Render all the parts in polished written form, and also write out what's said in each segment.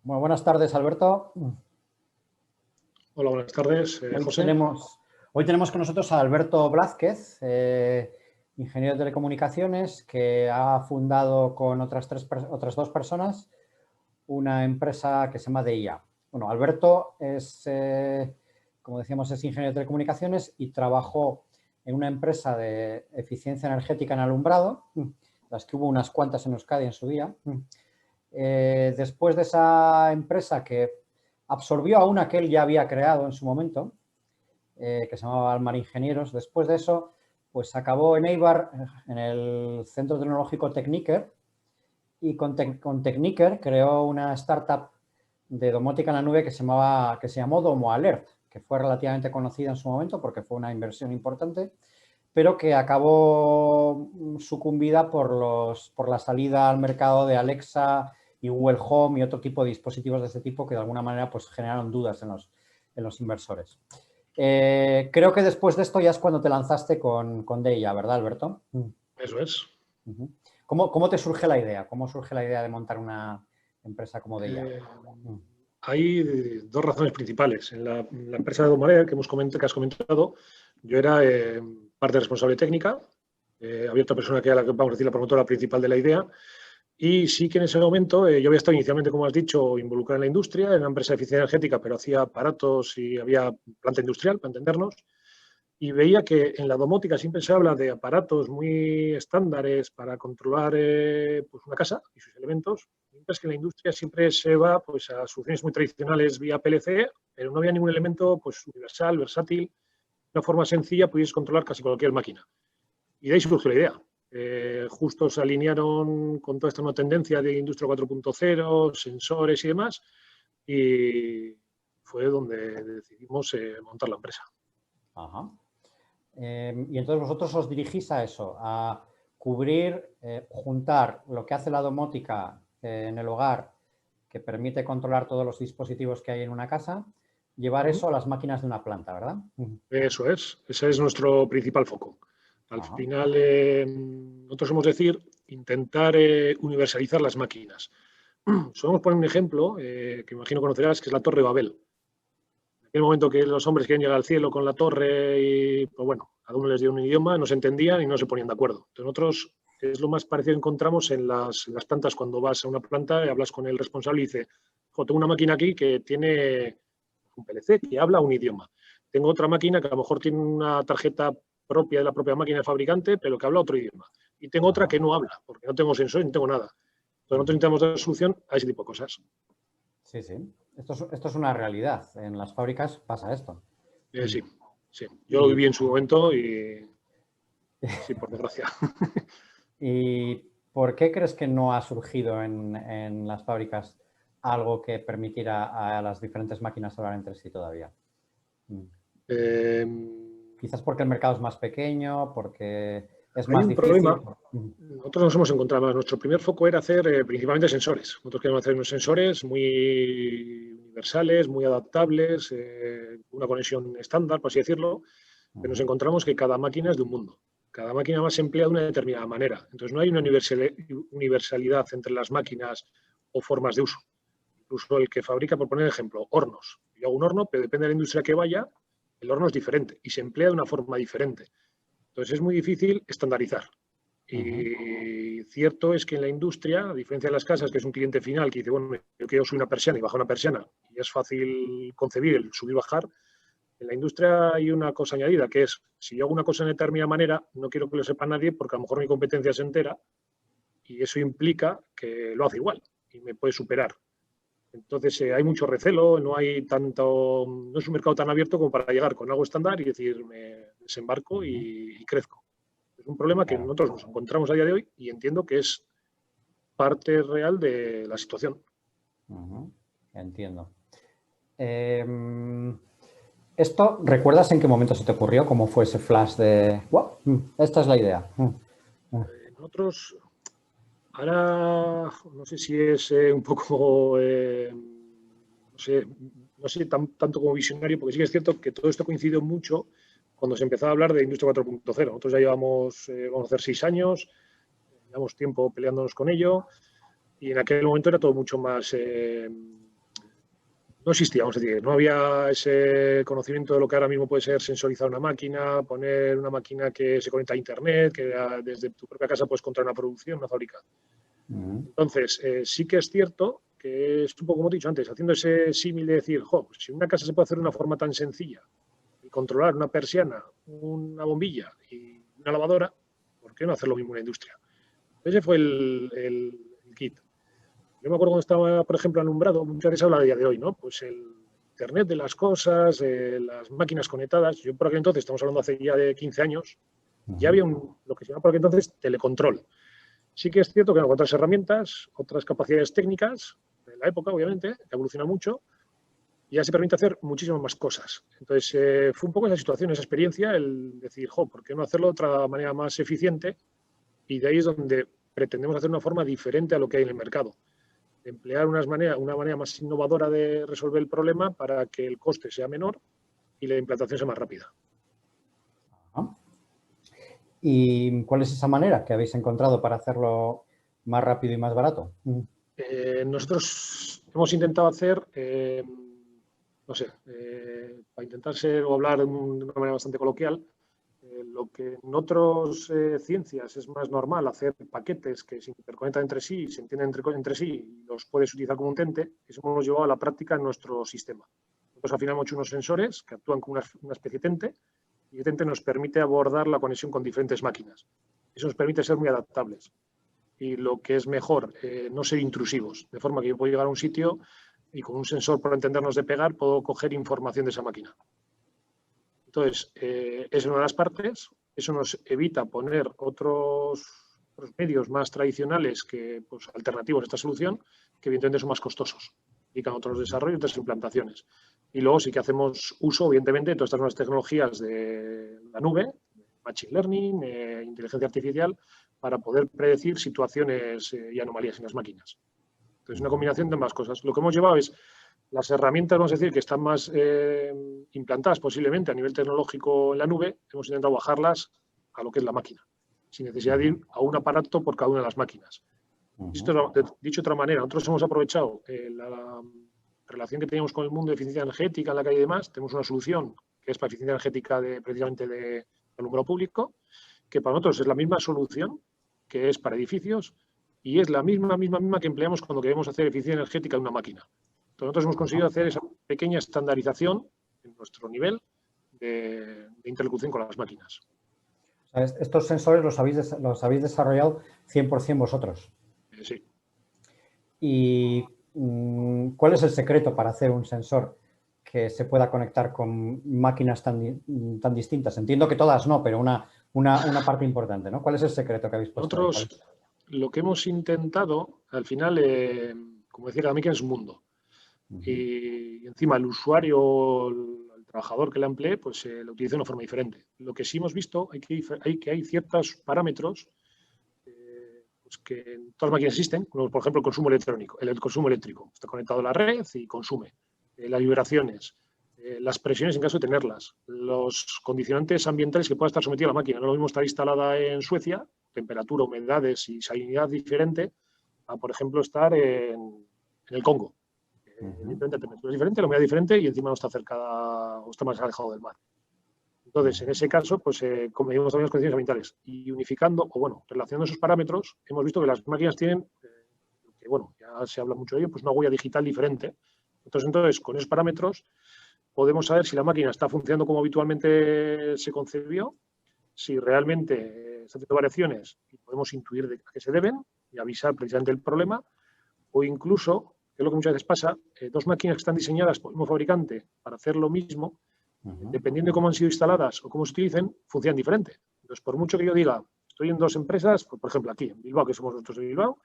Bueno, buenas tardes, Alberto. Hola, buenas tardes, Hoy José. tenemos con nosotros a Alberto Blázquez, ingeniero de telecomunicaciones, que ha fundado con otras dos personas una empresa que se llama DIA. Bueno, Alberto es, como decíamos, es ingeniero de telecomunicaciones y trabajó en una empresa de eficiencia energética en alumbrado, las que hubo unas cuantas en Euskadi en su día. Después de esa empresa que absorbió a una que él ya había creado en su momento, que se llamaba Almar Ingenieros. Después de eso, pues acabó en Eibar, en el Centro Tecnológico Techniker, y con Techniker creó una startup de domótica en la nube que se llamó Domo Alert, que fue relativamente conocida en su momento porque fue una inversión importante, pero que acabó sucumbida por la salida al mercado de Alexa y Google Home y otro tipo de dispositivos de este tipo que de alguna manera pues generaron dudas en los inversores. Creo que después de esto ya es cuando te lanzaste con DIA, ¿verdad, Alberto? Eso es. ¿Cómo te surge la idea? ¿Cómo surge la idea de montar una empresa como DIA? Hay dos razones principales. En la empresa de Domarer que has comentado, yo era parte responsable técnica, había otra persona que era vamos a decir, la promotora principal de la idea, y sí que en ese momento yo había estado inicialmente, como has dicho, involucrado en la industria, en una empresa de eficiencia energética, pero hacía aparatos y había planta industrial, para entendernos, y veía que en la domótica siempre se habla de aparatos muy estándares para controlar pues una casa y sus elementos, mientras que en la industria siempre se va pues, a soluciones muy tradicionales vía PLC, pero no había ningún elemento pues, universal, versátil, de una forma sencilla pudieses controlar casi cualquier máquina. Y de ahí surgió la idea. Justo se alinearon con toda esta nueva tendencia de Industria 4.0, sensores y demás, y fue donde decidimos montar la empresa. Ajá. Y entonces vosotros os dirigís a eso, a cubrir, juntar lo que hace la domótica en el hogar, que permite controlar todos los dispositivos que hay en una casa, llevar eso a las máquinas de una planta, ¿verdad? Eso es, ese es nuestro principal foco. Al Ajá. final, nosotros somos decir, intentar universalizar las máquinas. Solemos poner un ejemplo que imagino conocerás, que es la Torre de Babel. En aquel momento que los hombres quieren llegar al cielo con la torre y, pues bueno, cada uno les dio un idioma, no se entendían y no se ponían de acuerdo. Entonces nosotros es lo más parecido que encontramos en las plantas cuando vas a una planta y hablas con el responsable y dice, tengo una máquina aquí que tiene un PLC que habla un idioma. Tengo otra máquina que a lo mejor tiene una tarjeta propia de la propia máquina del fabricante, pero que habla otro idioma. Y tengo otra que no habla, porque no tengo sensor y no tengo nada. Entonces nosotros necesitamos dar solución a ese tipo de cosas. Sí, sí. Esto es una realidad. En las fábricas pasa esto. Sí, sí. Yo lo Y, viví en su momento y sí, por desgracia. ¿Y por qué crees que no ha surgido en las fábricas algo que permitiera a las diferentes máquinas hablar entre sí todavía? Eh, Quizás porque el mercado es más pequeño, porque es Hay más un difícil. problema. Nosotros nos hemos encontrado más. Nuestro primer foco era hacer principalmente sensores. Nosotros queríamos hacer unos sensores muy universales, muy adaptables, una conexión estándar, por así decirlo, pero nos encontramos que cada máquina es de un mundo. Cada máquina más se emplea de una determinada manera. Entonces no hay una universalidad entre las máquinas o formas de uso. Incluso el que fabrica, por poner ejemplo, hornos. Yo hago un horno, pero depende de la industria que vaya, el horno es diferente y se emplea de una forma diferente. Entonces es muy difícil estandarizar. Y cierto es que en la industria, a diferencia de las casas, que es un cliente final que dice, bueno, yo quiero subir una persiana y bajar una persiana, y es fácil concebir el subir y bajar, en la industria hay una cosa añadida, que es, si yo hago una cosa de determinada manera, no quiero que lo sepa nadie porque a lo mejor mi competencia se entera y eso implica que lo hace igual y me puede superar. Entonces hay mucho recelo, no hay tanto, no es un mercado tan abierto como para llegar con algo estándar y decir, me desembarco y crezco. Es un problema que Claro. nosotros nos encontramos a día de hoy y entiendo que es parte real de la situación. Entiendo. ¿Esto recuerdas en qué momento se te ocurrió? ¿Cómo fue ese flash de, wow, esta es la idea? Nosotros, ahora, no sé si es un poco, no sé tanto como visionario, porque sí que es cierto que todo esto coincidió mucho cuando se empezó a hablar de Industria 4.0. Nosotros ya llevamos, vamos a hacer 6 años, llevamos tiempo peleándonos con ello y en aquel momento era todo mucho más No existía, vamos a decir, no había ese conocimiento de lo que ahora mismo puede ser sensorizar una máquina, poner una máquina que se conecta a Internet, que desde tu propia casa puedes controlar una producción, una fábrica. Entonces, sí que es cierto que es un poco como he dicho antes, haciendo ese símil de decir, pues si una casa se puede hacer de una forma tan sencilla, y controlar una persiana, una bombilla y una lavadora, ¿por qué no hacer lo mismo en la industria? Ese fue el kit. Yo me acuerdo cuando estaba, por ejemplo, alumbrado, muchas veces habla a día de hoy, ¿no? Pues el Internet de las cosas, las máquinas conectadas. Yo por aquel entonces, estamos hablando hace ya de 15 años, ya había lo que se llama por aquel entonces telecontrol. Sí que es cierto que con otras herramientas, otras capacidades técnicas de la época, obviamente, que evoluciona mucho, y ya se permite hacer muchísimas más cosas. Entonces, fue un poco esa situación, esa experiencia, el decir, ¿por qué no hacerlo de otra manera más eficiente? Y de ahí es donde pretendemos hacer una forma diferente a lo que hay en el mercado. Emplear una manera más innovadora de resolver el problema para que el coste sea menor y la implantación sea más rápida. ¿Y cuál es esa manera que habéis encontrado para hacerlo más rápido y más barato? Nosotros hemos intentado hacer, para intentar ser o hablar de una manera bastante coloquial, lo que en otras ciencias es más normal, hacer paquetes que se interconectan entre sí, se entienden entre sí y los puedes utilizar como un ente, eso hemos llevado a la práctica en nuestro sistema. Nosotros al final hemos hecho unos sensores que actúan como una especie de ente y el ente nos permite abordar la conexión con diferentes máquinas. Eso nos permite ser muy adaptables y lo que es mejor, no ser intrusivos, de forma que yo puedo llegar a un sitio y con un sensor, por entendernos de pegar, puedo coger información de esa máquina. Entonces, es una de las partes. Eso nos evita poner otros medios más tradicionales que alternativos a esta solución, que evidentemente son más costosos, implican otros desarrollos, otras implantaciones. Y luego sí que hacemos uso, evidentemente, de todas estas nuevas tecnologías de la nube, machine learning, inteligencia artificial, para poder predecir situaciones y anomalías en las máquinas. Entonces, una combinación de ambas cosas. Lo que hemos llevado es las herramientas, vamos a decir, que están más implantadas posiblemente a nivel tecnológico en la nube, hemos intentado bajarlas a lo que es la máquina, sin necesidad de ir a un aparato por cada una de las máquinas. Dicho de otra manera, nosotros hemos aprovechado la relación que teníamos con el mundo de eficiencia energética en la calle y demás. Tenemos una solución que es para eficiencia energética precisamente de alumbrado público, que para nosotros es la misma solución que es para edificios y es la misma que empleamos cuando queremos hacer eficiencia energética en una máquina. Nosotros hemos conseguido hacer esa pequeña estandarización en nuestro nivel de interlocución con las máquinas. Estos sensores los habéis desarrollado 100% vosotros. Sí. ¿Y cuál es el secreto para hacer un sensor que se pueda conectar con máquinas tan distintas? Entiendo que todas no, pero una parte importante, ¿no? ¿Cuál es el secreto que habéis puesto? Nosotros lo que hemos intentado, al final, como decía, cada máquina es un mundo. Y encima el usuario, el trabajador que la emplee, pues lo utiliza de una forma diferente. Lo que sí hemos visto hay ciertos parámetros pues que en todas las máquinas existen, como por ejemplo el consumo electrónico, el consumo eléctrico. Está conectado a la red y consume. Las vibraciones, las presiones en caso de tenerlas, los condicionantes ambientales que pueda estar sometida la máquina. No es lo mismo estar instalada en Suecia, temperatura, humedades y salinidad diferente, a por ejemplo estar en el Congo. Evidentemente, la temperatura es diferente, la humedad es diferente y encima no está cerca o está más alejado del mar. Entonces, en ese caso, pues como medimos también las condiciones ambientales y unificando, relacionando esos parámetros, hemos visto que las máquinas tienen, que ya se habla mucho de ello, pues una huella digital diferente. Entonces, con esos parámetros podemos saber si la máquina está funcionando como habitualmente se concebió, si realmente está haciendo variaciones y podemos intuir de a qué se deben y avisar precisamente el problema, o incluso, que es lo que muchas veces pasa, dos máquinas que están diseñadas por el mismo fabricante para hacer lo mismo, dependiendo de cómo han sido instaladas o cómo se utilicen, funcionan diferente. Entonces, por mucho que yo diga, estoy en dos empresas, por ejemplo aquí en Bilbao, que somos nosotros de Bilbao,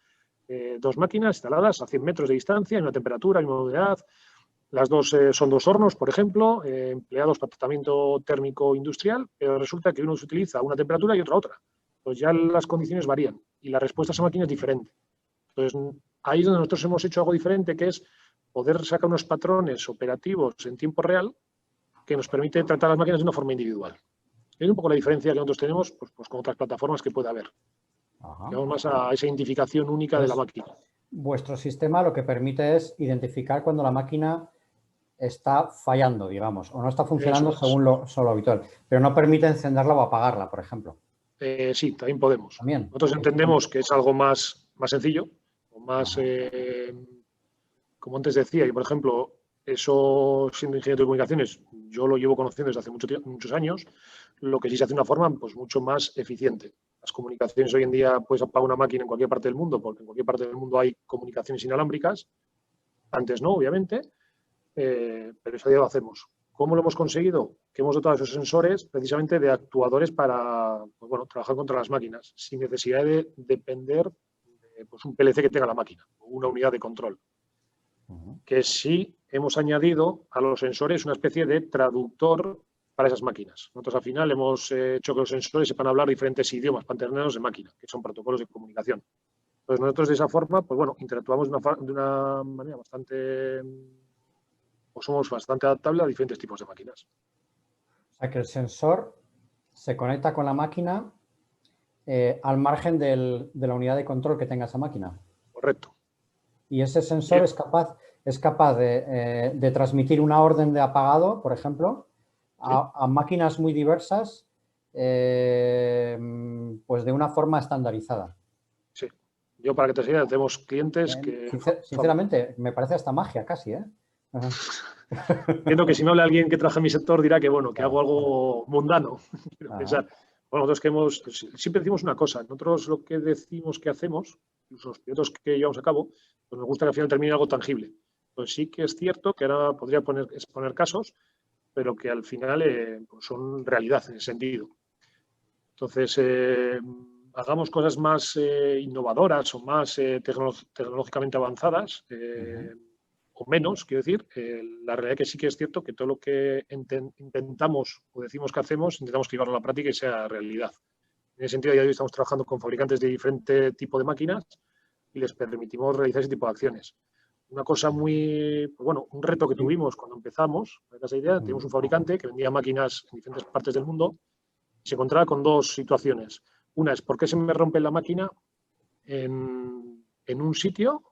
dos máquinas instaladas a 100 metros de distancia, en una temperatura, en una humedad. Las dos son dos hornos, por ejemplo, empleados para tratamiento térmico industrial, pero resulta que uno se utiliza a una temperatura y otra. Pues ya las condiciones varían y la respuesta a esa máquina es diferente. Entonces, ahí es donde nosotros hemos hecho algo diferente, que es poder sacar unos patrones operativos en tiempo real que nos permite tratar las máquinas de una forma individual. Es un poco la diferencia que nosotros tenemos pues con otras plataformas que puede haber. Llegamos más a esa identificación única de la máquina. Vuestro sistema lo que permite es identificar cuando la máquina está fallando, digamos, o no está funcionando Eso es. según lo habitual, pero no permite encenderla o apagarla, por ejemplo. Sí, también podemos. También. Nosotros entendemos que es algo más sencillo, o más, como antes decía, y por ejemplo, eso siendo ingeniero de comunicaciones, yo lo llevo conociendo desde hace muchos años, lo que sí se hace de una forma pues, mucho más eficiente. Las comunicaciones hoy en día puedes apagar una máquina en cualquier parte del mundo, porque en cualquier parte del mundo hay comunicaciones inalámbricas. Antes no, obviamente, pero eso ya lo hacemos. ¿Cómo lo hemos conseguido? Que hemos dotado esos sensores precisamente de actuadores para pues, bueno, trabajar contra las máquinas, sin necesidad de depender de pues, un PLC que tenga la máquina o una unidad de control. Que sí hemos añadido a los sensores una especie de traductor para esas máquinas. Nosotros al final hemos hecho que los sensores sepan hablar diferentes idiomas para entendernos de máquina, que son protocolos de comunicación. Entonces nosotros de esa forma, pues bueno, interactuamos de una manera bastante, o somos bastante adaptables a diferentes tipos de máquinas. O sea que el sensor se conecta con la máquina al margen de la unidad de control que tenga esa máquina. Correcto. Y ese sensor es capaz de transmitir una orden de apagado, por ejemplo, a máquinas muy diversas, pues de una forma estandarizada. Sí. Yo, para que te siga, tenemos clientes que... Sinceramente, me parece hasta magia casi, ¿eh? Entiendo que si me habla alguien que trabaja en mi sector dirá que, bueno, que hago algo mundano. Quiero pensar. Bueno, nosotros siempre decimos una cosa. Nosotros lo que decimos que hacemos, incluso los proyectos que llevamos a cabo, pues nos gusta que al final termine algo tangible. Pues sí que es cierto que ahora podría exponer casos, pero que al final pues son realidad en ese sentido. Entonces, hagamos cosas más innovadoras o más tecnológicamente avanzadas, o menos, quiero decir, la realidad es que sí que es cierto que todo lo que intentamos o decimos que hacemos, intentamos llevarlo a la práctica y sea realidad. En ese sentido, ya hoy estamos trabajando con fabricantes de diferente tipo de máquinas y les permitimos realizar ese tipo de acciones. Una cosa muy, pues bueno, un reto que tuvimos cuando empezamos, para esa idea, teníamos un fabricante que vendía máquinas en diferentes partes del mundo y se encontraba con dos situaciones. Una es, ¿por qué se me rompe la máquina en un sitio,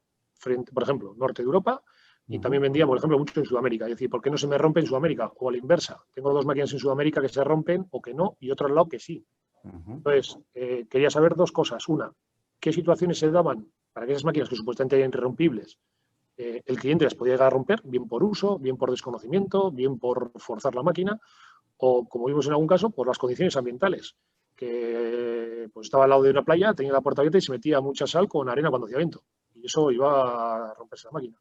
por ejemplo, norte de Europa? Y también vendía, por ejemplo, mucho en Sudamérica. Es decir, ¿por qué no se me rompe en Sudamérica? O a la inversa. Tengo dos máquinas en Sudamérica que se rompen o que no, y otro al lado que sí. Entonces, quería saber dos cosas. Una, ¿qué situaciones se daban para que esas máquinas que supuestamente eran irrompibles, el cliente las podía llegar a romper, bien por uso, bien por desconocimiento, bien por forzar la máquina, o, como vimos en algún caso, por las condiciones ambientales? Que pues, estaba al lado de una playa, tenía la puerta abierta y se metía mucha sal con arena cuando hacía viento. Y eso iba a romperse la máquina.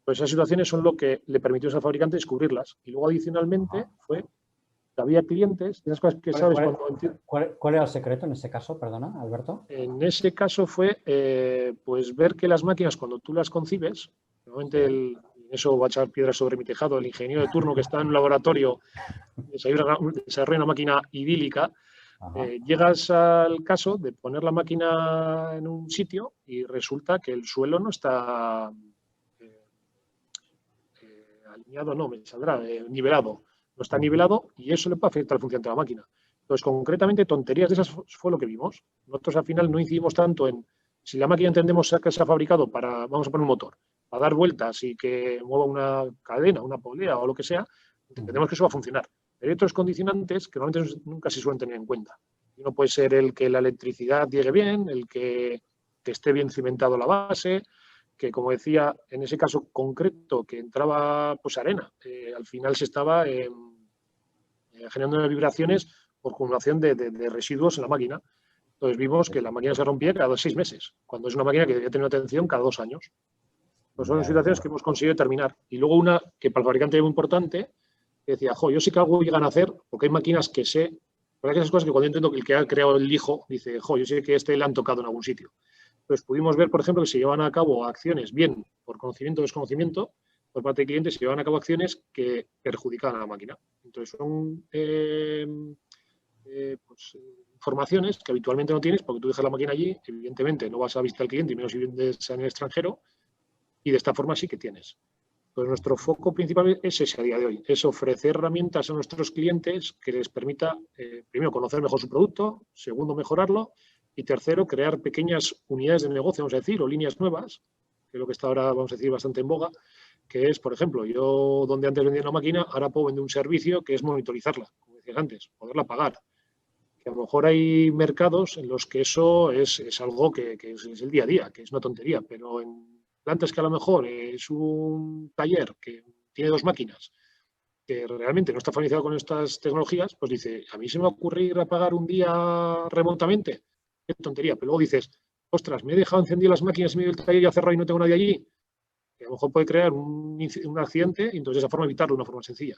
Pues esas situaciones son lo que le permitió a ese fabricante descubrirlas. Y luego, adicionalmente, fue que había clientes, esas cosas que sabes cuando... ¿Cuál era el secreto en ese caso? Perdona, Alberto. En ese caso fue pues ver que las máquinas, cuando tú las concibes, normalmente eso va a echar piedras sobre mi tejado, el ingeniero de turno que está en un laboratorio desarrolla una máquina idílica, llegas al caso de poner la máquina en un sitio y resulta que el suelo no está alineado, no, me saldrá, nivelado. No está nivelado y eso le puede afectar al funcionamiento de la máquina. Entonces, concretamente, tonterías de esas fue lo que vimos. Nosotros al final no incidimos tanto en si la máquina entendemos que se ha fabricado para, vamos a poner un motor, para dar vueltas y que mueva una cadena, una polea o lo que sea, entendemos que eso va a funcionar. Pero hay otros condicionantes que normalmente nunca se suelen tener en cuenta. Uno puede ser el que la electricidad llegue bien, el que esté bien cimentado la base, que, como decía, en ese caso concreto que entraba pues arena, al final se estaba generando vibraciones por acumulación de residuos en la máquina. Entonces vimos que la máquina se rompía cada 6 meses, cuando es una máquina que debía tener una atención cada 2 años. Pues son situaciones que hemos conseguido terminar. Y luego una que para el fabricante es muy importante, que decía, yo sé que algo llegan a hacer, porque hay máquinas que sé, porque hay esas cosas que cuando yo entiendo que el que ha creado el hijo dice, yo sé que le han tocado en algún sitio. Entonces pudimos ver, por ejemplo, que se llevan a cabo acciones, bien por conocimiento o desconocimiento, por parte del cliente, se llevan a cabo acciones que perjudican a la máquina. Entonces son informaciones que habitualmente no tienes porque tú dejas la máquina allí, evidentemente no vas a visitar al cliente y menos si vienes en el extranjero, y de esta forma sí que tienes. Pues nuestro foco principal es ese a día de hoy, es ofrecer herramientas a nuestros clientes que les permita, primero, conocer mejor su producto, segundo, mejorarlo, y tercero, crear pequeñas unidades de negocio, vamos a decir, o líneas nuevas, que es lo que está ahora, vamos a decir, bastante en boga, que es, por ejemplo, yo donde antes vendía una máquina, ahora puedo vender un servicio que es monitorizarla, como decías antes, poderla pagar. Que a lo mejor hay mercados en los que eso es algo que es el día a día, que es una tontería, pero en plantas que a lo mejor es un taller que tiene 2 máquinas, que realmente no está familiarizado con estas tecnologías, pues dice, a mí se me va a ocurrir apagar un día remotamente. Qué tontería. Pero luego dices, ostras, me he dejado encendidas las máquinas en medio del taller y ha cerrado y no tengo nadie allí. Que a lo mejor puede crear un accidente y entonces de esa forma evitarlo de una forma sencilla.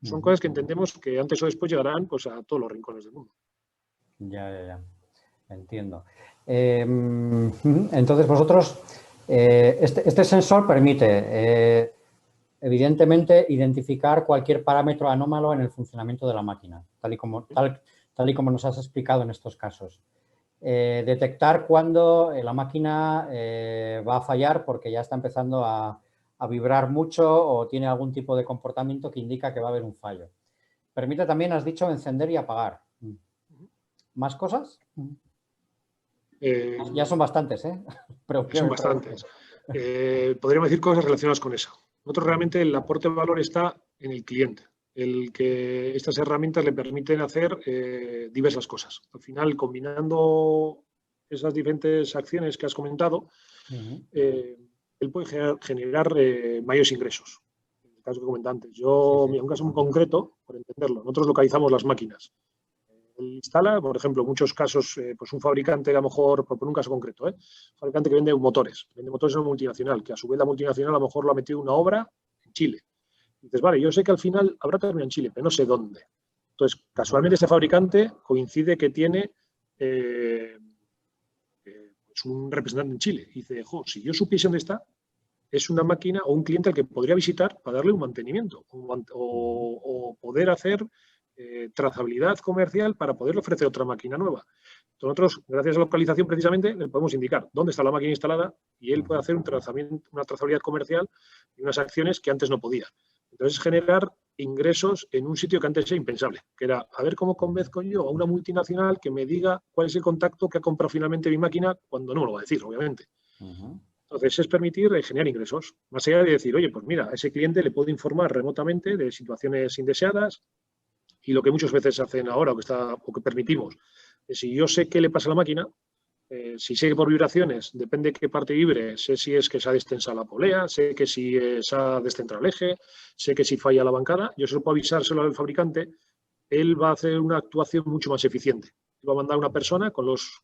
Son cosas que entendemos que antes o después llegarán pues, a todos los rincones del mundo. Ya. Entiendo. Entonces vosotros, este sensor permite, evidentemente, identificar cualquier parámetro anómalo en el funcionamiento de la máquina, tal y como nos has explicado en estos casos. Detectar cuando la máquina va a fallar porque ya está empezando a vibrar mucho o tiene algún tipo de comportamiento que indica que va a haber un fallo. Permite también, has dicho, encender y apagar. ¿Más cosas? Ya son bastantes, ¿eh? Pero son bastantes. Podríamos decir cosas relacionadas con eso. Nosotros realmente el aporte de valor está en el cliente, el que estas herramientas le permiten hacer diversas cosas. Al final, combinando esas diferentes acciones que has comentado, él puede generar mayores ingresos. En el caso que comenté antes. Yo, en un caso muy concreto, por entenderlo, nosotros localizamos las máquinas. Él instala, por ejemplo, en muchos casos, pues un fabricante, a lo mejor, por un caso concreto, un fabricante que vende motores a una multinacional, que a su vez la multinacional a lo mejor lo ha metido una obra en Chile. Y dices, vale, yo sé que al final habrá terminado en Chile, pero no sé dónde. Entonces, casualmente este fabricante coincide que tiene pues un representante en Chile. Y dice, jo, si yo supiese dónde está, es una máquina o un cliente al que podría visitar para darle un mantenimiento o poder hacer trazabilidad comercial para poderle ofrecer otra máquina nueva. Nosotros, gracias a la localización, precisamente, le podemos indicar dónde está la máquina instalada y él puede hacer una trazabilidad comercial y unas acciones que antes no podía. Entonces, generar ingresos en un sitio que antes era impensable, que era a ver cómo convenzco yo a una multinacional que me diga cuál es el contacto que ha comprado finalmente mi máquina cuando no me lo va a decir, obviamente. Entonces, es permitir generar ingresos, más allá de decir, oye, pues mira, a ese cliente le puedo informar remotamente de situaciones indeseadas y lo que muchas veces hacen ahora o que permitimos, es si yo sé qué le pasa a la máquina, si sé que por vibraciones, depende de qué parte vibre, sé si es que se ha destensado la polea, sé que si se ha descentrado el eje, sé que si falla la bancada, yo solo puedo avisárselo al fabricante, él va a hacer una actuación mucho más eficiente. Va a mandar a una persona con los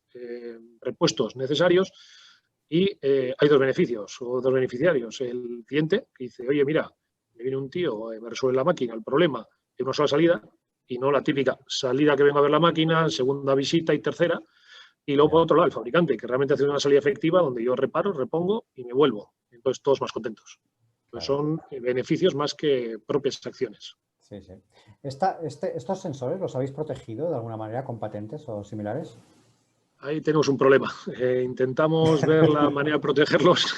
repuestos necesarios y hay dos beneficios o dos beneficiarios. El cliente que dice, oye, mira, me viene un tío, me resuelve la máquina, el problema es una sola salida y no la típica salida que vengo a ver la máquina, segunda visita y tercera. Y luego, por otro lado, el fabricante, que realmente hace una salida efectiva donde yo reparo, repongo y me vuelvo. Entonces, todos más contentos. Pues son beneficios más que propias acciones. Sí. ¿Estos sensores los habéis protegido de alguna manera con patentes o similares? Ahí tenemos un problema. Intentamos ver la manera de protegerlos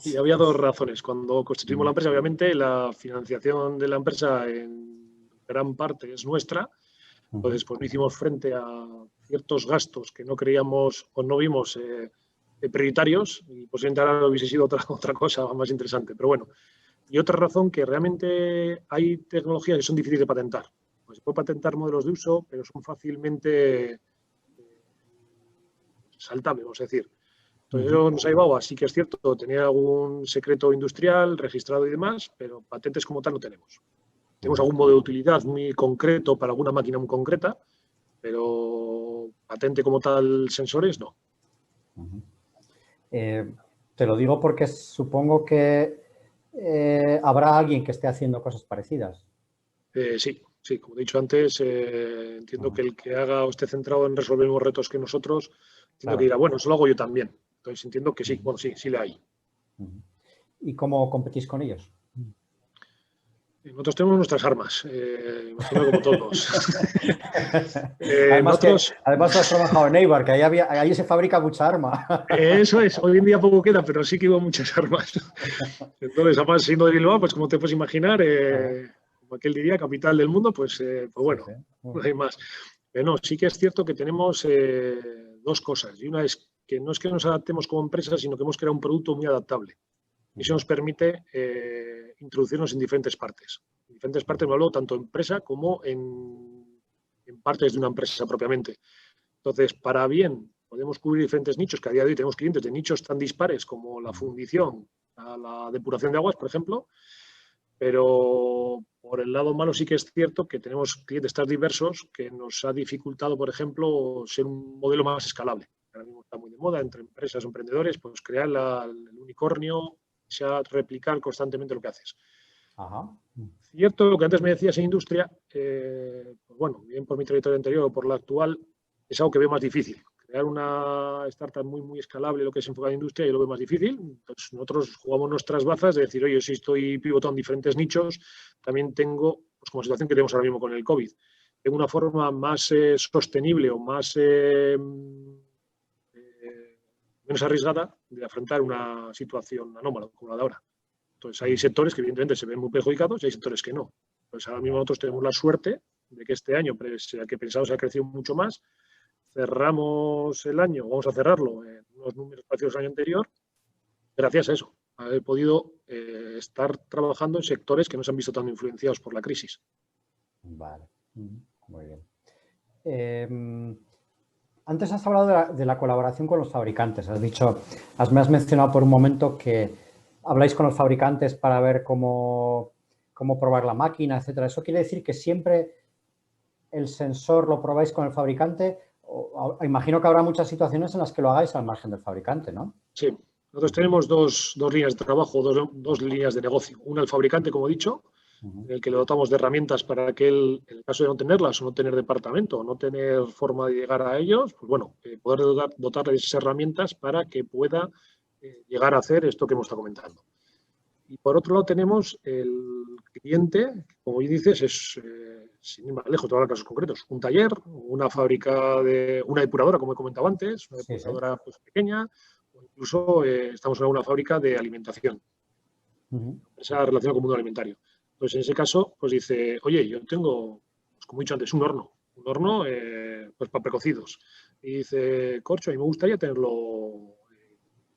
y había dos razones. Cuando constituimos la empresa, obviamente, la financiación de la empresa en gran parte es nuestra. Entonces, pues no hicimos frente a ciertos gastos que no creíamos o no vimos prioritarios y posiblemente ahora hubiese sido otra cosa más interesante. Pero bueno, y otra razón que realmente hay tecnologías que son difíciles de patentar. Pues se puede patentar modelos de uso, pero son fácilmente saltables, vamos a decir. Entonces, eso nos ha llevado a, sí que es cierto, tener algún secreto industrial registrado y demás, pero patentes como tal no tenemos. Tenemos algún modo de utilidad muy concreto para alguna máquina muy concreta, pero patente como tal, sensores, no. Te lo digo porque supongo que habrá alguien que esté haciendo cosas parecidas. Sí, como he dicho antes, entiendo que el que haga o esté centrado en resolver los retos que nosotros, entiendo que dirá, bueno, eso lo hago yo también. Entonces entiendo que sí, bueno, sí le hay. ¿Y cómo competís con ellos? Nosotros tenemos nuestras armas, imagino como todos. Además, además tú has trabajado en Eibar, que ahí se fabrica mucha arma. Eso es, hoy en día poco queda, pero sí que hubo muchas armas. Entonces, además, siendo de Bilbao, pues como te puedes imaginar, como aquel diría, capital del mundo, pues bueno, no hay más. Pero no, sí que es cierto que tenemos dos cosas. Y una es que no es que nos adaptemos como empresa, sino que hemos creado un producto muy adaptable. Y eso nos permite introducirnos en diferentes partes. En diferentes partes me hablo tanto empresa como en partes de una empresa propiamente. Entonces, para bien, podemos cubrir diferentes nichos, que a día de hoy tenemos clientes de nichos tan dispares como la fundición, la depuración de aguas, por ejemplo, pero por el lado malo sí que es cierto que tenemos clientes tan diversos que nos ha dificultado, por ejemplo, ser un modelo más escalable. Ahora mismo está muy de moda entre empresas o emprendedores, pues crear el unicornio, o sea, replicar constantemente lo que haces. Ajá. Cierto, lo que antes me decías en industria, pues bueno, bien por mi trayectoria anterior o por la actual, es algo que veo más difícil. Crear una startup muy escalable, lo que es enfocada en industria, yo lo veo más difícil. Entonces, nosotros jugamos nuestras bazas de decir, oye, si estoy pivotando en diferentes nichos, también tengo, pues como situación que tenemos ahora mismo con el COVID, tengo una forma más sostenible o más menos arriesgada de afrontar una situación anómala como la de ahora. Entonces, hay sectores que evidentemente se ven muy perjudicados y hay sectores que no. Entonces, ahora mismo nosotros tenemos la suerte de que este año, que pensamos, ha crecido mucho más. Cerramos el año, vamos a cerrarlo en unos números parecidos al año anterior, gracias a eso, a haber podido estar trabajando en sectores que no se han visto tan influenciados por la crisis. Vale, muy bien. Antes has hablado de la colaboración con los fabricantes. Me has mencionado por un momento que habláis con los fabricantes para ver cómo probar la máquina, etcétera. ¿Eso quiere decir que siempre el sensor lo probáis con el fabricante? Imagino que habrá muchas situaciones en las que lo hagáis al margen del fabricante, ¿no? Sí, nosotros tenemos dos líneas de trabajo, dos líneas de negocio. Una, el fabricante, como he dicho, en el que le dotamos de herramientas para que él, en el caso de no tenerlas o no tener departamento o no tener forma de llegar a ellos, pues bueno, poder dotarle de esas herramientas para que pueda llegar a hacer esto que hemos estado comentando. Y por otro lado tenemos el cliente, que como dices, es, sin ir más lejos, te voy a dar casos concretos, un taller, una fábrica, una depuradora, como he comentado antes, una depuradora pues, pequeña, o incluso estamos en una fábrica de alimentación, esa relación con el mundo alimentario. Entonces, en ese caso, pues dice, oye, yo tengo, pues, como he dicho antes, un horno pues para precocidos. Y dice, corcho, a mí me gustaría tenerlo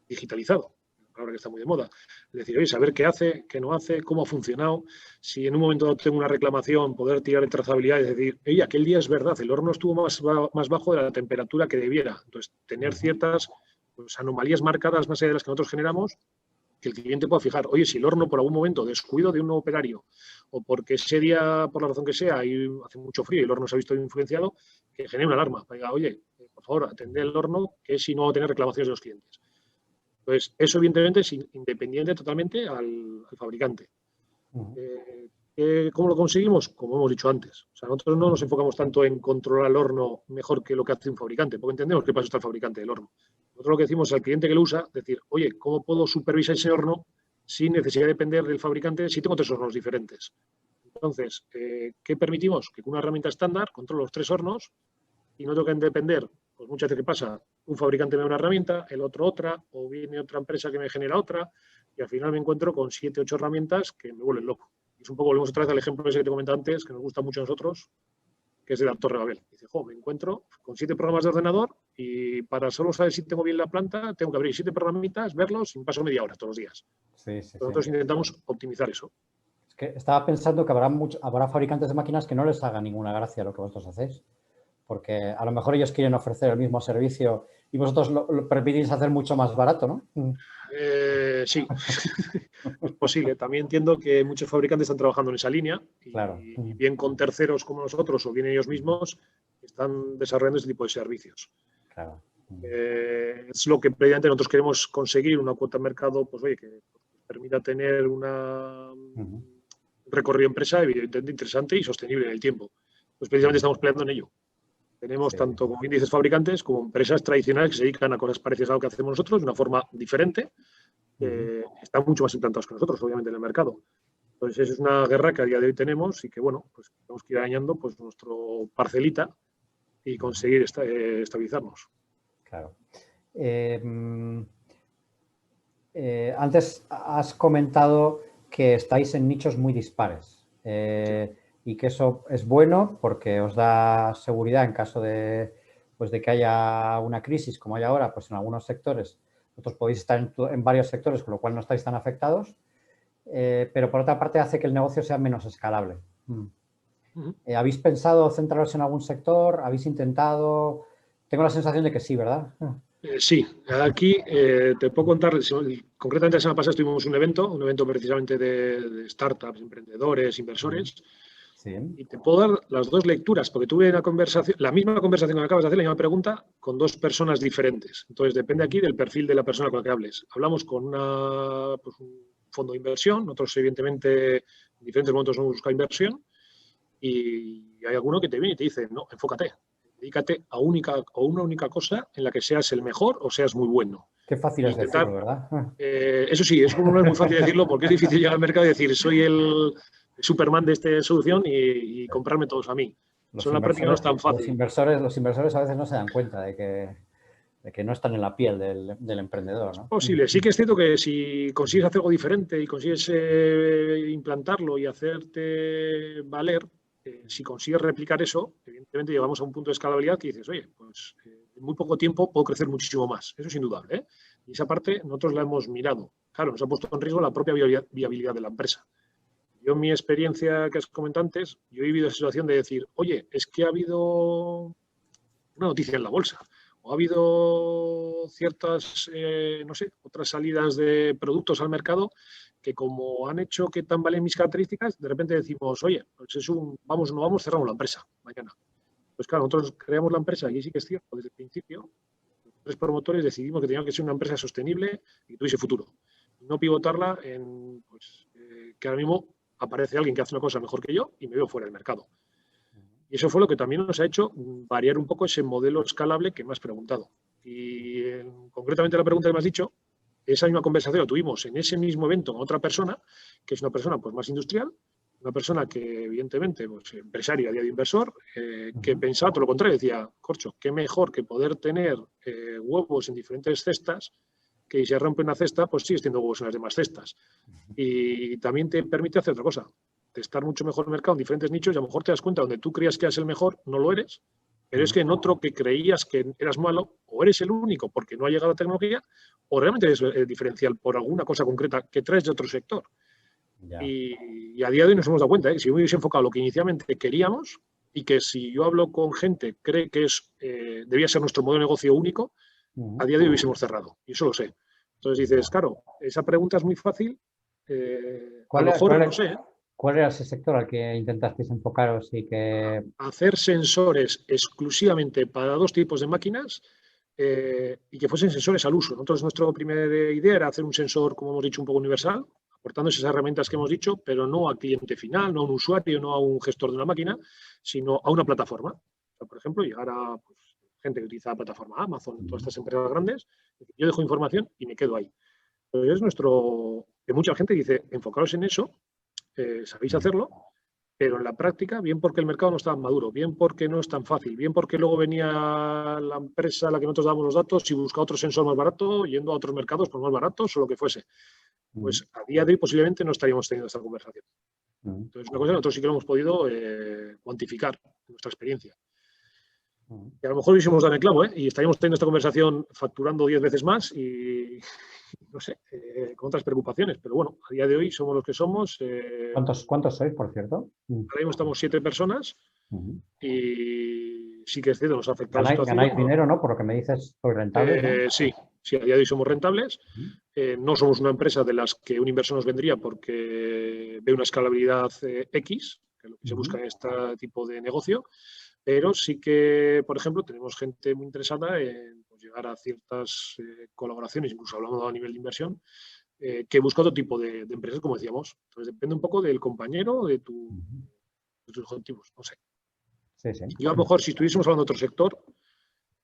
digitalizado, ahora que está muy de moda. Es decir, oye, saber qué hace, qué no hace, cómo ha funcionado. Si en un momento tengo una reclamación, poder tirar de trazabilidad y decir, oye, aquel día es verdad, el horno estuvo más bajo de la temperatura que debiera. Entonces, tener ciertas pues, anomalías marcadas más allá de las que nosotros generamos, que el cliente pueda fijar, oye, si el horno por algún momento descuido de un operario o porque ese día, por la razón que sea, y hace mucho frío y el horno se ha visto influenciado, que genere una alarma. Diga, oye, por favor, atended el horno, que si no va a tener reclamaciones de los clientes. Entonces, eso evidentemente es independiente totalmente al fabricante. ¿Cómo lo conseguimos? Como hemos dicho antes. O sea, nosotros no nos enfocamos tanto en controlar el horno mejor que lo que hace un fabricante, porque entendemos que para eso está el fabricante del horno. Nosotros lo que decimos al cliente que lo usa, decir, oye, ¿cómo puedo supervisar ese horno sin necesidad de depender del fabricante si tengo 3 hornos diferentes? Entonces, ¿qué permitimos? Que con una herramienta estándar controlo los 3 hornos y no tengo que depender, pues muchas veces, ¿qué pasa? Un fabricante me da una herramienta, el otro otra, o viene otra empresa que me genera otra, y al final me encuentro con 7, 8 herramientas que me vuelven loco. Y es un poco, volvemos otra vez al ejemplo ese que te comenté antes, que nos gusta mucho a nosotros, que es de la Torre Babel. Dice, me encuentro con 7 programas de ordenador y para solo saber si tengo bien la planta, tengo que abrir 7 programitas, verlos y me paso media hora todos los días. Nosotros intentamos optimizar eso. Es que estaba pensando que habrá fabricantes de máquinas que no les haga ninguna gracia lo que vosotros hacéis, porque a lo mejor ellos quieren ofrecer el mismo servicio y vosotros lo permitís hacer mucho más barato, ¿no? Sí, es posible. También entiendo que muchos fabricantes están trabajando en esa línea y, claro. y bien con terceros como nosotros o bien ellos mismos están desarrollando ese tipo de servicios. Claro. Es lo que previamente nosotros queremos conseguir, una cuota de mercado, pues oye, que permita tener un recorrido empresa evidentemente interesante y sostenible en el tiempo. Pues precisamente estamos peleando en ello. Tenemos tanto, como bien dices, fabricantes como empresas tradicionales que se dedican a cosas parecidas a lo que hacemos nosotros de una forma diferente. Están mucho más implantados que nosotros, obviamente, en el mercado. Entonces, esa es una guerra que a día de hoy tenemos y que, bueno, pues tenemos que ir añadiendo pues, nuestro parcelita y conseguir estabilizarnos. Claro. Antes has comentado que estáis en nichos muy dispares y que eso es bueno porque os da seguridad en caso de que haya una crisis como hay ahora, pues en algunos sectores Vosotros podéis estar en varios sectores, con lo cual no estáis tan afectados, pero por otra parte hace que el negocio sea menos escalable. ¿Habéis pensado centraros en algún sector? ¿Habéis intentado? Tengo la sensación de que sí, ¿verdad? Sí, aquí te puedo contar, concretamente la semana pasada estuvimos en un evento precisamente de startups, emprendedores, inversores, Sí. y te puedo dar las dos lecturas, porque tuve una conversación, la misma conversación que me acabas de hacer, la misma pregunta, con dos personas diferentes. Entonces, depende aquí del perfil de la persona con la que hables. Hablamos con pues un fondo de inversión, nosotros evidentemente en diferentes momentos hemos buscado inversión, y hay alguno que te viene y te dice, no, enfócate, dedícate a una única cosa en la que seas el mejor o seas muy bueno. Qué fácil es decirlo, ¿verdad? Eso sí, es como no es muy fácil decirlo porque es difícil llegar al mercado y decir, soy el Superman de esta solución y comprarme todos a mí. Eso en la práctica no es tan fácil. Los inversores a veces no se dan cuenta de que no están en la piel del emprendedor, ¿no? Es posible. Sí que es cierto que si consigues hacer algo diferente y consigues implantarlo y hacerte valer, si consigues replicar eso, evidentemente llegamos a un punto de escalabilidad que dices, oye, pues en muy poco tiempo puedo crecer muchísimo más. Eso es indudable, ¿eh? Y esa parte nosotros la hemos mirado. Claro, nos ha puesto en riesgo la propia viabilidad de la empresa. Yo, en mi experiencia que has comentado antes, yo he vivido esa situación de decir, oye, es que ha habido una noticia en la bolsa, o ha habido ciertas, no sé, otras salidas de productos al mercado que como han hecho que tambalen mis características, de repente decimos, oye, pues es vamos, no vamos, cerramos la empresa mañana. Pues claro, nosotros creamos la empresa y sí que es cierto, desde el principio, los tres promotores decidimos que tenía que ser una empresa sostenible y que tuviese futuro. No pivotarla en, pues, que ahora mismo aparece alguien que hace una cosa mejor que yo y me veo fuera del mercado. Y eso fue lo que también nos ha hecho variar un poco ese modelo escalable que me has preguntado. Y concretamente la pregunta que me has dicho, esa misma conversación la tuvimos en ese mismo evento con otra persona, que es una persona pues, más industrial, una persona que evidentemente, pues, empresario a día de inversor, que pensaba todo lo contrario, decía, corcho, qué mejor que poder tener huevos en diferentes cestas, que si se rompe una cesta, pues sigues teniendo huevos en las demás cestas. Y también te permite hacer otra cosa, testar mucho mejor el mercado en diferentes nichos y a lo mejor te das cuenta donde tú creías que eras el mejor, no lo eres, pero es que en otro que creías que eras malo, o eres el único porque no ha llegado la tecnología, o realmente eres el diferencial por alguna cosa concreta que traes de otro sector. Y a día de hoy nos hemos dado cuenta que si hubiese enfocado lo que inicialmente queríamos y que si yo hablo con gente cree que debía ser nuestro modelo de negocio único, a día de hoy hubiésemos cerrado. Y eso lo sé. Entonces dices, claro, esa pregunta es muy fácil. A lo mejor, no sé. ¿Cuál era ese sector al que intentasteis enfocaros y que...? Hacer sensores exclusivamente para dos tipos de máquinas y que fuesen sensores al uso. Nosotros, nuestra primera idea era hacer un sensor, como hemos dicho, un poco universal, aportando esas herramientas que hemos dicho, pero no al cliente final, no a un usuario, no a un gestor de una máquina, sino a una plataforma. O sea, por ejemplo, llegar a pues, gente que utiliza la plataforma Amazon, todas estas empresas grandes, yo dejo información y me quedo ahí. Pero es que mucha gente dice, enfocaros en eso, sabéis hacerlo, pero en la práctica, bien porque el mercado no está maduro, bien porque no es tan fácil, bien porque luego venía la empresa a la que nosotros damos los datos y busca otro sensor más barato, yendo a otros mercados por más baratos o lo que fuese. Pues a día de hoy posiblemente no estaríamos teniendo esta conversación. Entonces, una cosa que nosotros sí que lo hemos podido cuantificar en nuestra experiencia. Y a lo mejor hubiésemos dado el clavo, y estaríamos teniendo esta conversación facturando 10 veces más y, no sé, con otras preocupaciones. Pero bueno, a día de hoy somos los que somos. ¿Cuántos sois, por cierto? Ahora mismo estamos 7 personas y sí que es cierto, nos ha afectado la situación. Ganáis dinero, ¿no? Por lo que me dices, ¿sois rentables? ¿No? Sí, a día de hoy somos rentables. No somos una empresa de las que un inversor nos vendría porque ve una escalabilidad X, que es lo que se busca en este tipo de negocio. Pero sí que, por ejemplo, tenemos gente muy interesada en pues, llegar a ciertas colaboraciones, incluso hablando a nivel de inversión, que busca otro tipo de empresas, como decíamos. Entonces, depende un poco del compañero, de tus objetivos, no sé. Sí. Yo, a lo mejor, si estuviésemos hablando de otro sector,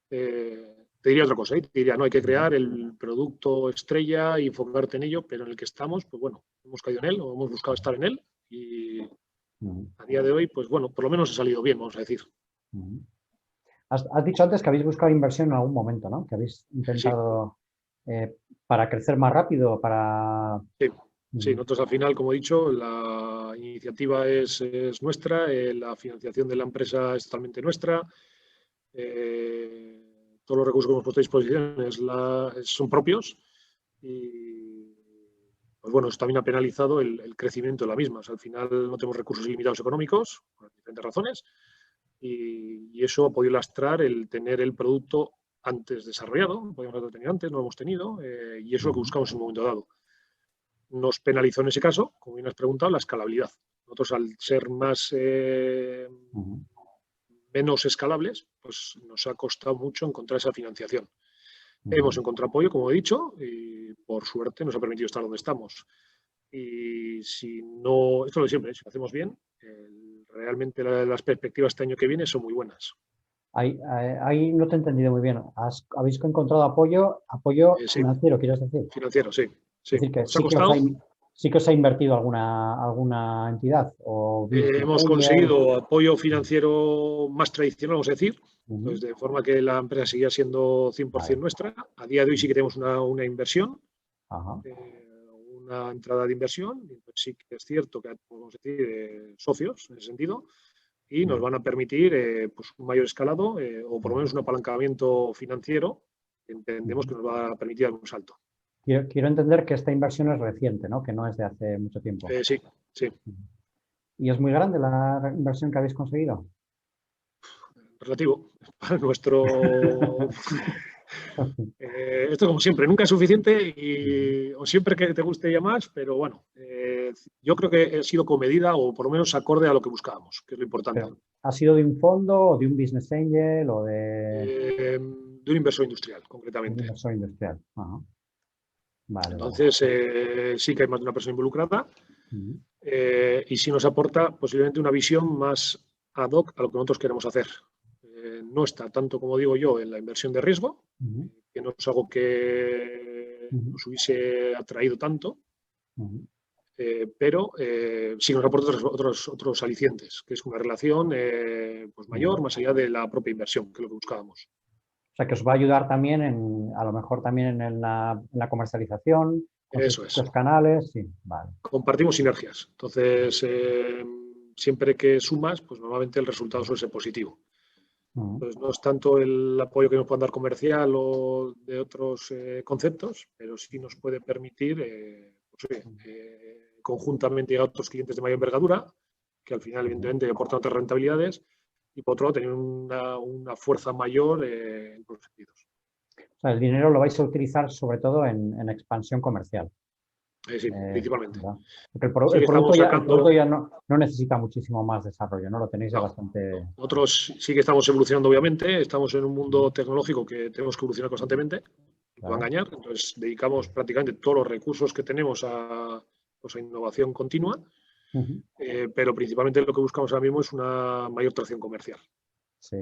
te diría otra cosa. Te diría, no, hay que crear el producto estrella y enfocarte en ello, pero en el que estamos, pues bueno, hemos caído en él o hemos buscado estar en él y a día de hoy, pues bueno, por lo menos ha salido bien, vamos a decir. Has dicho antes que habéis buscado inversión en algún momento, ¿no? Que habéis intentado para crecer más rápido, para... Sí, nosotros al final, como he dicho, la iniciativa es nuestra, la financiación de la empresa es totalmente nuestra. todos los recursos que hemos puesto a disposición son propios y, pues bueno, eso también ha penalizado el crecimiento de la misma. O sea, al final no tenemos recursos ilimitados económicos, por diferentes razones, y eso ha podido lastrar el tener el producto antes desarrollado, podríamos haberlo tenido antes, no lo hemos tenido, y eso es lo que buscamos en un momento dado. Nos penalizó en ese caso, como bien has preguntado, la escalabilidad. Nosotros, al ser menos escalables, pues nos ha costado mucho encontrar esa financiación. Hemos encontrado apoyo, como he dicho, y por suerte nos ha permitido estar donde estamos. Y si no, esto es lo de siempre, si lo hacemos bien, realmente las perspectivas este año que viene son muy buenas. Ahí no te he entendido muy bien. ¿Habéis encontrado apoyo Sí, financiero, quieres decir? financiero, sí. Es decir, que sí que os ha invertido alguna entidad. O hemos conseguido apoyo financiero más tradicional, vamos a decir, pues de forma que la empresa seguía siendo 100% nuestra. A día de hoy sí que tenemos una inversión, una entrada de inversión, pues sí que es cierto que podemos decir socios en ese sentido, y nos van a permitir pues un mayor escalado o por lo menos un apalancamiento financiero que entendemos que nos va a permitir dar un salto. Quiero entender que esta inversión es reciente, ¿no? Que no es de hace mucho tiempo. Sí. ¿Y es muy grande la inversión que habéis conseguido? Relativo. Para nuestro... esto, como siempre, nunca es suficiente o siempre que te guste ya más, pero bueno, yo creo que ha sido comedida o por lo menos acorde a lo que buscábamos, que es lo importante. Pero, ¿ha sido de un fondo o de un business angel o de un inversor industrial, concretamente? Un inversor industrial. Vale, entonces, sí que hay más de una persona involucrada y sí nos aporta posiblemente una visión más ad hoc a lo que nosotros queremos hacer. No está tanto, como digo yo, en la inversión de riesgo, que no es algo que nos hubiese atraído tanto, pero sí nos aporta otros alicientes, que es una relación pues mayor, más allá de la propia inversión, que es lo que buscábamos. O sea, que os va a ayudar también, a lo mejor también en la comercialización, con sus canales. Sí, vale. Compartimos sinergias. Entonces, siempre que sumas, pues normalmente el resultado suele ser positivo. Pues no es tanto el apoyo que nos puedan dar comercial o de otros conceptos, pero sí nos puede permitir conjuntamente llegar a otros clientes de mayor envergadura, que al final evidentemente aportan otras rentabilidades, y por otro lado tener una fuerza mayor en los sentidos. O sea, el dinero lo vais a utilizar sobre todo en expansión comercial. Sí, principalmente. Porque el producto ya no necesita muchísimo más desarrollo, ¿no? Lo tenéis ya bastante... Nosotros sí que estamos evolucionando, obviamente. Estamos en un mundo tecnológico que tenemos que evolucionar constantemente. No va a engañar. Entonces, dedicamos prácticamente todos los recursos que tenemos a innovación continua. Pero principalmente lo que buscamos ahora mismo es una mayor tracción comercial. Sí.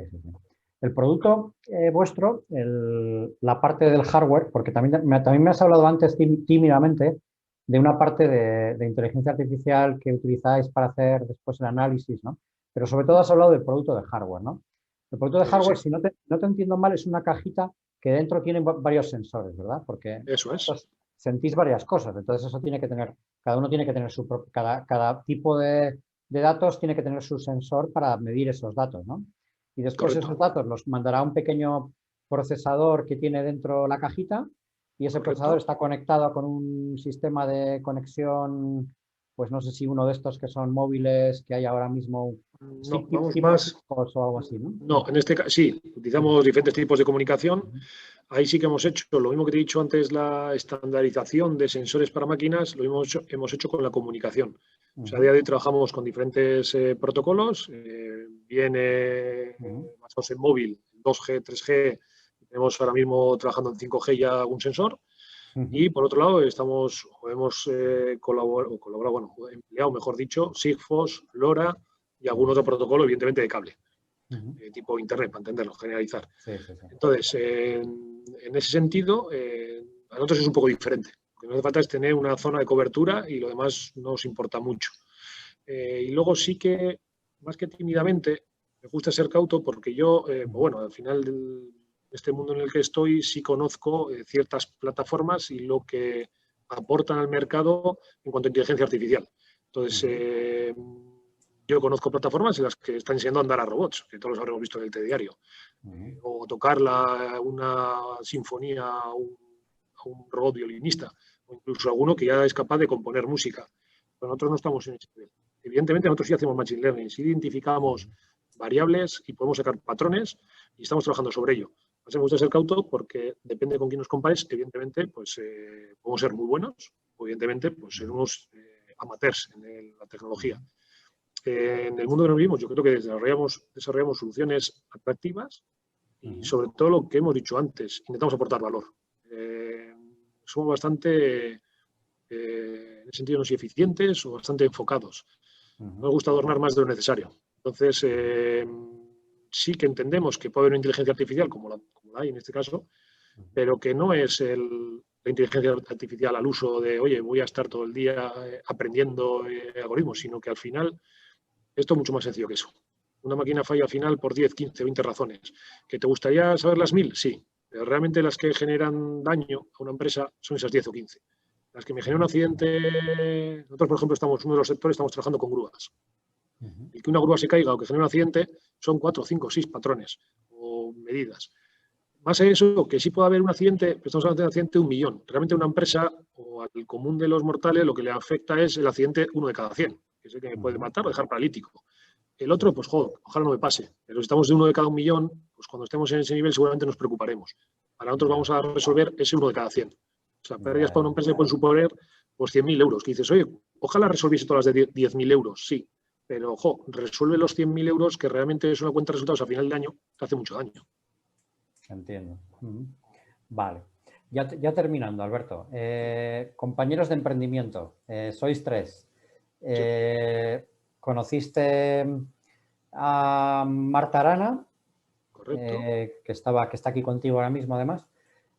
El producto vuestro, la parte del hardware, porque también me has hablado antes tímidamente de una parte de inteligencia artificial que utilizáis para hacer después el análisis, ¿no? Pero sobre todo has hablado del producto de hardware, ¿no? El producto de hardware, si no te entiendo mal, es una cajita que dentro tiene varios sensores, ¿verdad? Porque eso es. Sentís varias cosas, entonces eso tiene que tener, cada uno tiene que tener su propio, cada tipo de datos tiene que tener su sensor para medir esos datos, ¿no? Y después esos datos los mandará un pequeño procesador que tiene dentro la cajita y ese procesador está conectado con un sistema de conexión, pues no sé si uno de estos que son móviles que hay ahora mismo, no, vamos más o algo así, ¿no? No, en este caso sí, utilizamos diferentes tipos de comunicación. Ahí sí que hemos hecho lo mismo que te he dicho antes, la estandarización de sensores para máquinas, lo mismo hemos hecho con la comunicación. O sea, a día de hoy trabajamos con diferentes protocolos, basados en móvil, 2G, 3G, tenemos ahora mismo trabajando en 5G ya algún sensor. Y por otro lado, hemos empleado, mejor dicho, Sigfox, LoRa y algún otro protocolo, evidentemente, de cable. Tipo internet, para entenderlo, generalizar. Sí. Entonces, en ese sentido, a nosotros es un poco diferente. Lo que nos hace falta es tener una zona de cobertura y lo demás no nos importa mucho. Y luego sí que, más que tímidamente, me gusta ser cauto porque yo, al final de este mundo en el que estoy, sí conozco ciertas plataformas y lo que aportan al mercado en cuanto a inteligencia artificial. Entonces, Yo conozco plataformas en las que están enseñando a andar a robots, que todos los habremos visto en el telediario. O tocar una sinfonía a un robot violinista, o incluso alguno que ya es capaz de componer música. Pero nosotros no estamos en ese nivel. Evidentemente, nosotros sí hacemos machine learning, sí identificamos variables y podemos sacar patrones y estamos trabajando sobre ello. Me gusta ser cauto porque depende con quién nos compares, evidentemente, pues podemos ser muy buenos, o evidentemente, pues ser unos amateurs en la tecnología. En el mundo que nos vivimos, yo creo que desarrollamos soluciones atractivas y sobre todo lo que hemos dicho antes, intentamos aportar valor. Somos bastante, en ese sentido, no sé, eficientes o bastante enfocados. No nos gusta adornar más de lo necesario. Entonces, sí que entendemos que puede haber una inteligencia artificial, como la hay en este caso, pero que no es la inteligencia artificial al uso de, oye, voy a estar todo el día aprendiendo algoritmos, sino que al final esto es mucho más sencillo que eso. Una máquina falla al final por 10, 15, 20 razones. ¿Que te gustaría saber las 1000? Sí. Pero realmente las que generan daño a una empresa son esas 10 o 15. Las que me generan un accidente, nosotros, por ejemplo, estamos, uno de los sectores, estamos trabajando con grúas. Y que una grúa se caiga o que genere un accidente son 4, 5, 6 patrones o medidas. Más de eso, que sí puede haber un accidente, pero estamos hablando de un accidente de 1 millón. Realmente a una empresa o al común de los mortales lo que le afecta es el accidente 1 de cada 100, que es el que me puede matar o dejar paralítico. El otro, pues joder, ojalá no me pase. Pero si estamos de 1 de cada 1 millón, pues cuando estemos en ese nivel seguramente nos preocuparemos. Para nosotros vamos a resolver ese 1 de cada 100. O sea, pérdidas para una empresa que pueden suponer pues 100.000 euros. Que dices, oye, ojalá resolviese todas las de 10.000 euros, sí. Pero, ojo, resuelve los 100.000 euros que realmente es una cuenta de resultados a final de año que hace mucho daño. Entiendo. Vale. Ya terminando, Alberto. Compañeros de emprendimiento, sois 3. Sí. ¿Conociste a Marta Arana? Correcto. Que está aquí contigo ahora mismo, además.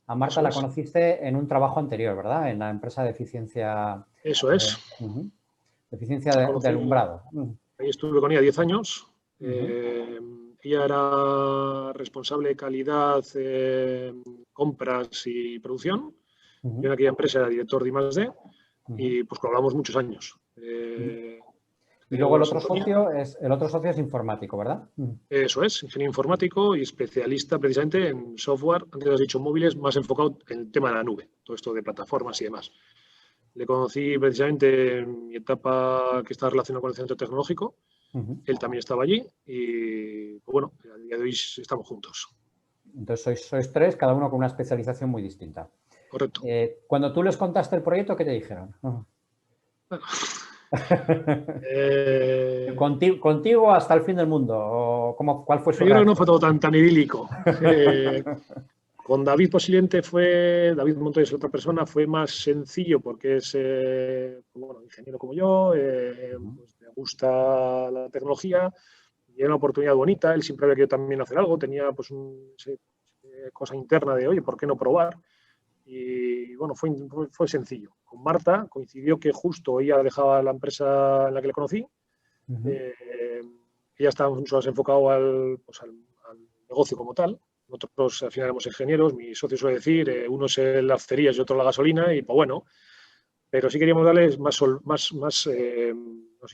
A Marta Eso la es. conociste en un trabajo anterior, ¿verdad? En la empresa de eficiencia. Eso es. Eficiencia de alumbrado. Ahí estuve con ella 10 años. Ella era responsable de calidad, compras y producción. Yo en aquella empresa era director de I+D y pues colaboramos muchos años. Y luego el otro sintonía. socio es informático, ¿verdad? Eso es, ingeniero informático y especialista precisamente en software, antes has dicho móviles, más enfocado en el tema de la nube, todo esto de plataformas y demás. Le conocí precisamente en mi etapa que está relacionada con el centro tecnológico. Él también estaba allí y, pues bueno, a día de hoy estamos juntos. Entonces sois 3, cada uno con una especialización muy distinta. Correcto. Cuando tú les contaste el proyecto, ¿qué te dijeron? Bueno. ¿Contigo hasta el fin del mundo? ¿O cuál fue su Yo creo que no reacción? fue todo tan idílico. Con David posiblemente David Montoya es otra persona, fue más sencillo porque es bueno, ingeniero como yo, pues le gusta la tecnología y era una oportunidad bonita, él siempre había querido también hacer algo, tenía pues cosa interna de, oye, ¿por qué no probar? Y bueno, fue sencillo. Con Marta coincidió que justo ella dejaba la empresa en la que le conocí, ella estaba mucho más enfocado al negocio como tal. Nosotros al final éramos ingenieros, mi socio suele decir, uno es las cerillas y otro la gasolina, y pues bueno, pero sí queríamos darles más no sé,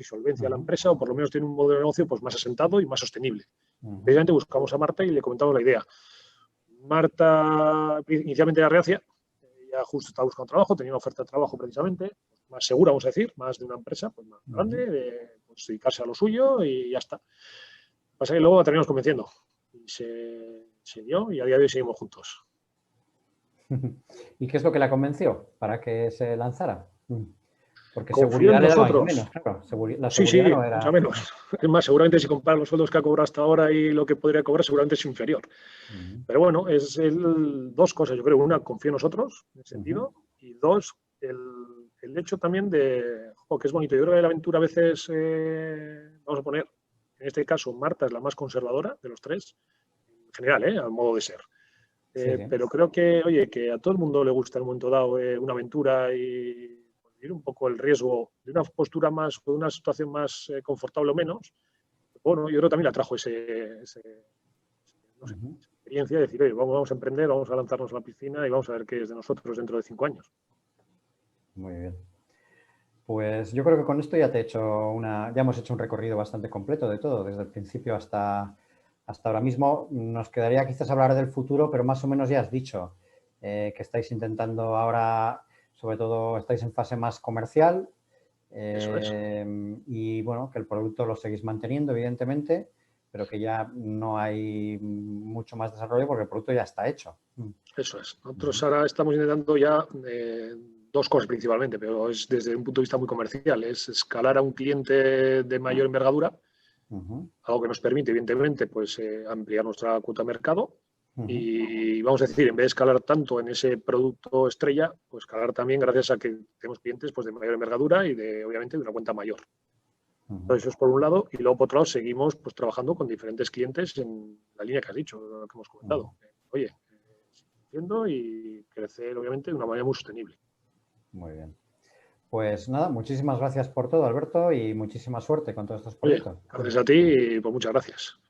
solvencia a la empresa, o por lo menos tener un modelo de negocio pues, más asentado y más sostenible. Precisamente buscamos a Marta y le comentamos la idea. Marta inicialmente era reacia, ya justo estaba buscando trabajo, tenía una oferta de trabajo precisamente, más segura, vamos a decir, más de una empresa pues, más grande, de pues, dedicarse a lo suyo y ya está. Pasa que luego la terminamos convenciendo y se dio y a día de hoy seguimos juntos. ¿Y qué es lo que la convenció para que se lanzara? Porque Confío en seguridad le daban nosotros. menos, claro. La Sí, seguridad no mucho era... menos. Es más, seguramente si comparas los sueldos que ha cobrado hasta ahora y lo que podría cobrar, seguramente es inferior. Pero bueno, es dos cosas, yo creo. Una, confío en nosotros, en ese sentido. Y dos, el hecho también de, que es bonito. Yo creo que la aventura a veces, vamos a poner, en este caso, Marta es la más conservadora de los 3, en general, al modo de ser. Sí. Pero creo que, oye, que a todo el mundo le gusta en un momento dado una aventura y vivir un poco el riesgo de una postura más, o de una situación más confortable o menos. Bueno, yo creo que también la trajo no sé, esa experiencia de decir, oye, vamos a emprender, vamos a lanzarnos a la piscina y vamos a ver qué es de nosotros dentro de 5 años. Muy bien. Pues yo creo que con esto ya ya hemos hecho un recorrido bastante completo de todo, desde el principio hasta ahora mismo. Nos quedaría quizás hablar del futuro, pero más o menos ya has dicho que estáis intentando ahora, sobre todo estáis en fase más comercial Eso es. y bueno, que el producto lo seguís manteniendo, evidentemente, pero que ya no hay mucho más desarrollo porque el producto ya está hecho. Eso es. Nosotros ahora estamos intentando ya dos cosas principalmente, pero es desde un punto de vista muy comercial. Es escalar a un cliente de mayor envergadura, algo que nos permite, evidentemente, pues, ampliar nuestra cuota de mercado. Y vamos a decir, en vez de escalar tanto en ese producto estrella, pues escalar también gracias a que tenemos clientes pues, de mayor envergadura y obviamente de una cuenta mayor. Entonces, eso es por un lado. Y luego, por otro lado, seguimos pues, trabajando con diferentes clientes en la línea que has dicho, lo que hemos comentado. Oye, creciendo y crecer, obviamente, de una manera muy sostenible. Muy bien. Pues nada, muchísimas gracias por todo, Alberto, y muchísima suerte con todos estos Oye, proyectos. gracias a ti y pues muchas gracias.